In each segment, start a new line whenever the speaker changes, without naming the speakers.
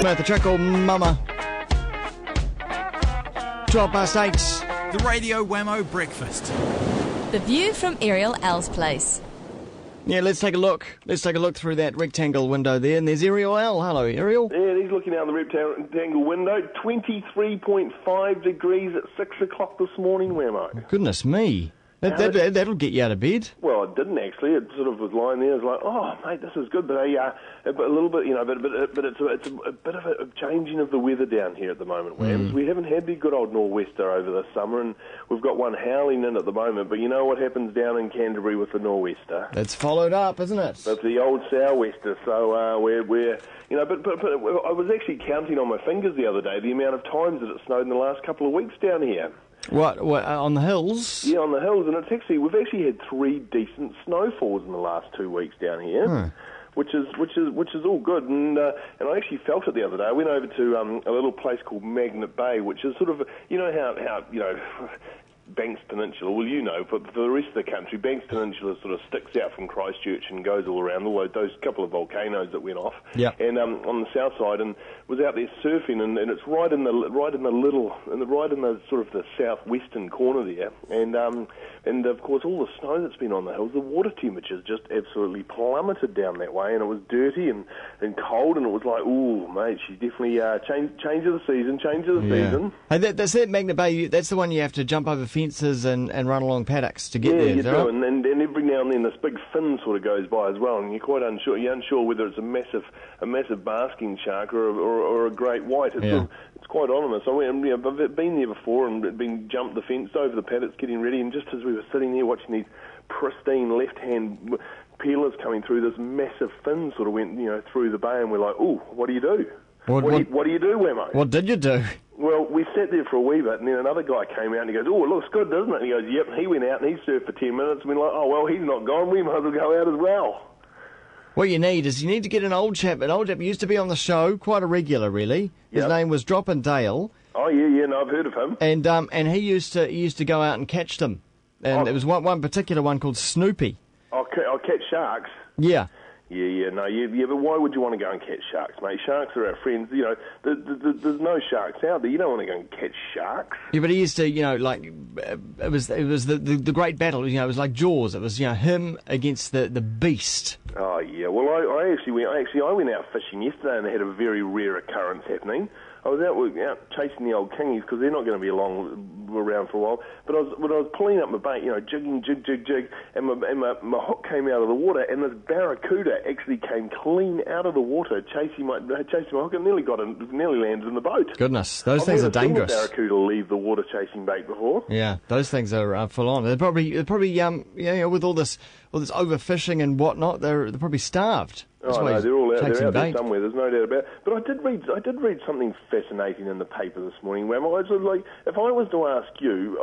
With the trickle mama. 8:12.
The Radio Wammo Breakfast.
The view from Airial Al's place.
Yeah, let's take a look. Let's take a look through that rectangle window there, and there's Airial Al. Hello, Airial.
Yeah, he's looking out the rectangle window. 23.5 degrees at 6 o'clock this morning, Wammo.
Goodness me. That'll get you out of bed.
Well, it didn't actually. It sort of was lying there. It was like, oh, mate, this is good. But a little bit, but it's a bit of a changing of the weather down here at the moment, Wams. We haven't had the good old nor'wester over the summer, and we've got one howling in at the moment. But you know what happens down in Canterbury with the nor'wester?
It's followed up, isn't it?
That's the old sou'wester. So we're but I was actually counting on my fingers the other day the amount of times that it snowed in the last couple of weeks down here.
What on the hills?
Yeah, on the hills, and we've actually had 3 decent snowfalls in the last 2 weeks down here, which is all good. And I actually felt it the other day. I went over to a little place called Magnet Bay, which is sort of how Banks Peninsula. Well, for the rest of the country, Banks Peninsula sort of sticks out from Christchurch and goes all around. Those couple of volcanoes that went off.
Yeah. And
on the south side, and was out there surfing, and it's right in the sort of the southwestern corner there, and of course all the snow that's been on the hills, the water temperatures just absolutely plummeted down that way, and it was dirty and cold, and it was like, ooh, mate, she's definitely change of the season.
Hey, that's that Magnet Bay. That's the one you have to jump over fences and run along paddocks to get there.
Yeah, you do,
right?
and every now and then this big fin sort of goes by as well, and you're quite unsure. You're unsure whether it's a massive basking shark or a great white. It's quite ominous. I've been there before and jumped the fence over the paddocks getting ready, and just as we were sitting there watching these pristine left-hand peelers coming through, this massive fin sort of went through the bay, and we're like, ooh, what do you do? What do you do, Wammo?
What did you do?
Well, we sat there for a wee bit, and then another guy came out and he goes, oh, it looks good, doesn't it? And he goes, yep. He went out and he surfed for 10 minutes, and we're like, oh, well, he's not gone. We might as well go out as well.
What you need to get an old chap. An old chap used to be on the show, quite a regular, really. His name was Droppin' Dale.
Oh, yeah, no, I've heard of him.
And he used to go out and catch them. And there was one particular one called Snoopy.
I'll catch sharks.
Yeah.
Yeah, but why would you want to go and catch sharks, mate? Sharks are our friends. There's no sharks out there. You don't want to go and catch sharks.
Yeah, but he used to, it was the great battle. It was like Jaws. It was, him against the beast.
Oh yeah. Well, I went out fishing yesterday, and they had a very rare occurrence happening. I was out chasing the old kingies because they're not going to be around for a while. But I was pulling up my bait, jigging, jig, and my hook came out of the water, and this barracuda actually came clean out of the water, chasing my hook, and nearly landed in the boat.
Goodness, those things are dangerous.
I've never seen a barracuda leave the water chasing bait before.
Yeah, those things are full on. They're probably with all this overfishing and whatnot, they're probably starved.
Oh no, they're all out. They're out there somewhere. There's no doubt about it. But I did read something fascinating in the paper this morning, Wam. If I was to ask you,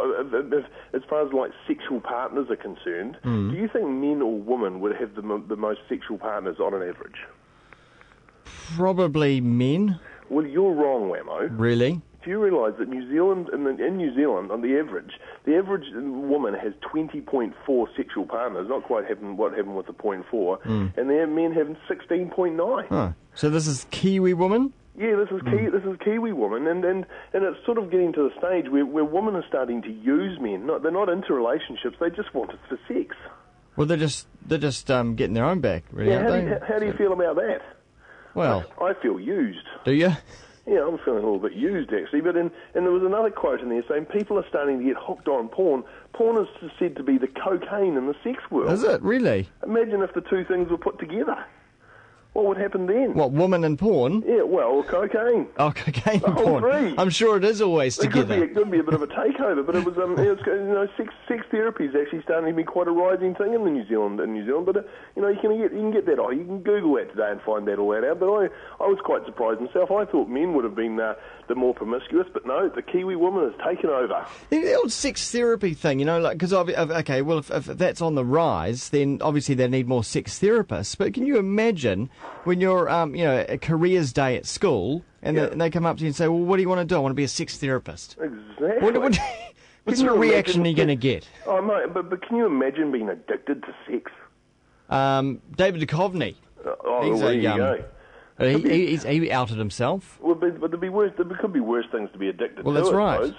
as far as like sexual partners are concerned, do you think men or women would have the most sexual partners on an average?
Probably men.
Well, you're wrong, Wammo.
Really?
Do you realise that in New Zealand, on the average woman has 20.4 sexual partners, not quite what happened with the 0.4, and the men have 16.9.
Oh. So this is Kiwi woman?
Yeah, this is Kiwi woman, and it's sort of getting to the stage where women are starting to use men. They're not into relationships; they just want it for sex.
Well, they're just getting their own back, really, aren't they?
How do you feel about that?
Well,
I feel used.
Do you?
Yeah, I'm feeling a little bit used, actually. But and there was another quote in there saying people are starting to get hooked on porn. Porn is said to be the cocaine in the sex world.
Is it, really?
Imagine if the two things were put together. What would happen then?
What, woman and porn?
Yeah, well, cocaine.
Oh, cocaine and porn.
Three.
I'm sure it is always together.
It could be a bit of a takeover, but it was sex therapy is actually starting to be quite a rising thing in New Zealand. But you can get that. You can Google that today and find that all out. But I was quite surprised myself. I thought men would have been the more promiscuous, but no, the Kiwi woman has taken over.
The old sex therapy thing, because if that's on the rise, then obviously they need more sex therapists. But can you imagine when you're, a careers day at school, and they come up to you and say, well, what do you want to do? I want to be a sex therapist.
Exactly.
What sort of reaction are you going to get?
Oh, mate, but can you imagine being addicted to sex?
David Duchovny.
There you go.
He outed himself.
Well, but there'd be worse. There could be worse things to be addicted
Well,
to.
that's
I
right.
suppose.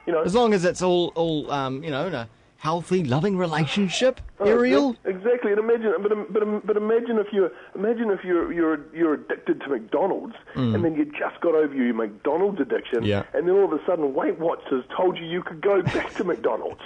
You know,
As long as it's all in a healthy, loving relationship, Airial.
Exactly, and but imagine if you're addicted to McDonald's, and then you just got over your McDonald's addiction,
Yeah.
and then all of a sudden Weight Watchers told you could go back to McDonald's.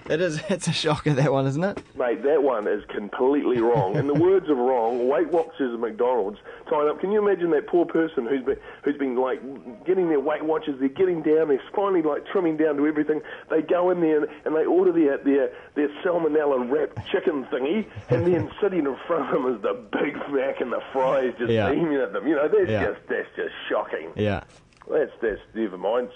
It's a shocker, that one, isn't it?
Mate, that one is completely wrong. In the words of wrong, Weight Watchers at McDonald's tied up. Can you imagine that poor person who's been like getting their Weight Watchers? They're getting down. They're finally like trimming down to everything. They go in there and they order their salmonella wrapped chicken thingy, and then sitting in front of them is the Big Mac and the fries just beaming at them. You know, that's just shocking.
Yeah.
That's never mind.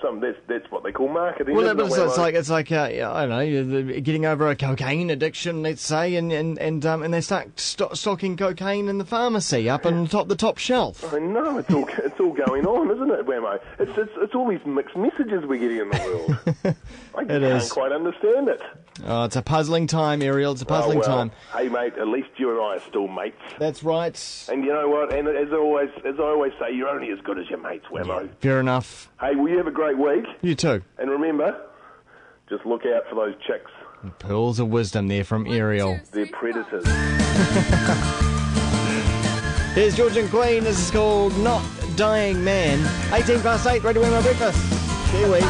That's what they call marketing.
Well,
isn't
but
it,
it's like I don't know, you're getting over a cocaine addiction, let's say, and they start stocking cocaine in the pharmacy up on the top shelf.
I know it's all going on, isn't it, Wammo? It's all these mixed messages we're getting in the world. I can't quite understand it.
Oh, it's a puzzling time, Airial. It's a puzzling time.
Hey, mate, at least you and I are still mates.
That's right.
And you know what? And as I always say, you're only as good as your mates, Wammo.
Fair enough.
Hey, will you have a great week?
You too.
And remember, just look out for those chicks.
Pearls of wisdom there from Airial.
They're predators.
Here's George and Queen. This is called Not Dying Man. 8:18, Radio Wammo Breakfast. Kiwi.